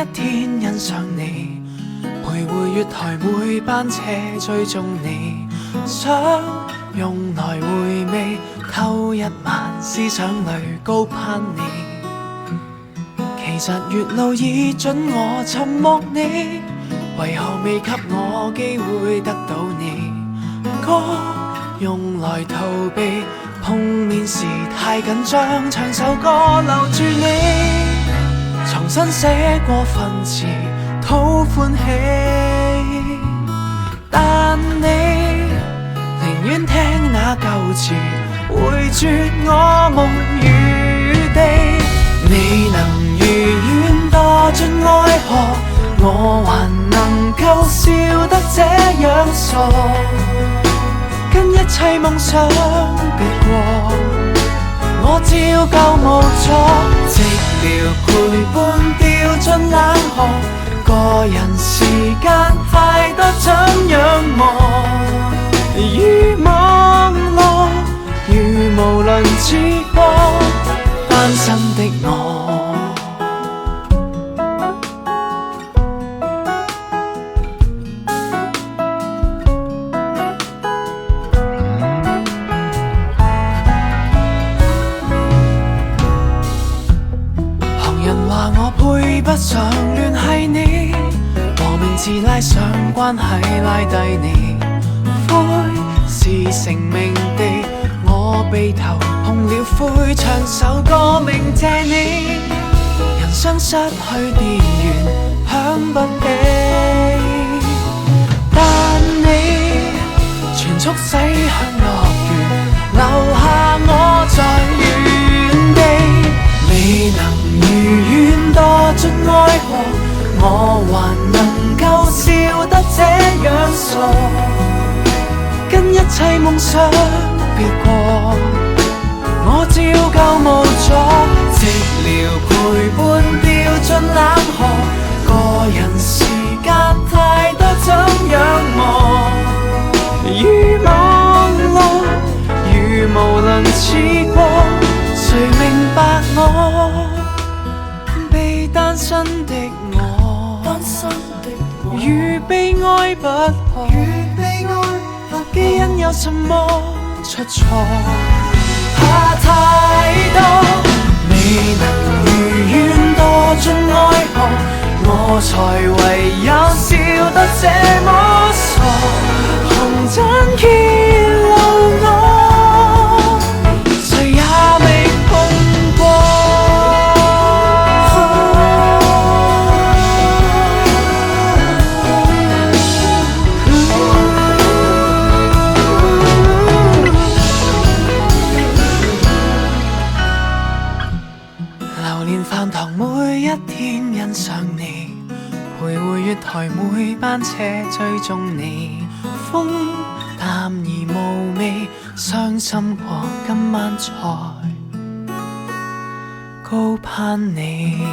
一天欣賞你，徘徊月台每班車追蹤你，想用來回味，偷一晚思想裏高攀你。其實月老已准我沉默你，為何未給我機會得到你？歌用來逃避，碰面時太緊張，唱首歌留住你，重新寫過份詞討歡喜。但你寧願聽那舊詞，回絕我夢餘地。你能如願墮進愛河，我還能夠笑得這樣傻，跟一切夢想別過，我照舊無助，寂寥陪伴掉進冷河，個人時間太多怎樣忙，如網絡如無倫之光，單身的我。話我配不上聯繫你，和名字拉上關係拉低你，灰是成名地，我鼻頭碰了灰，唱首歌鳴謝你。人生失去電源響不起，但你全速駛向樂園，留下我在原地。你能如願墮進愛河，我還能夠笑得這樣傻，跟一切夢想別過，我照舊無助，寂寥陪伴掉進冷河，個人時間太多怎樣忙，如網絡如無倫之光，誰明白我被單身的我，如悲哀不可，基因有什麼出錯？怕太多，未能如願墮進愛河，我才唯有笑得這麼傻，紅塵揭露我，誰也未碰過。流連飯堂每一天欣賞你，徘徊月台每班車追蹤你，風淡而無味，傷心過今晚才高攀你。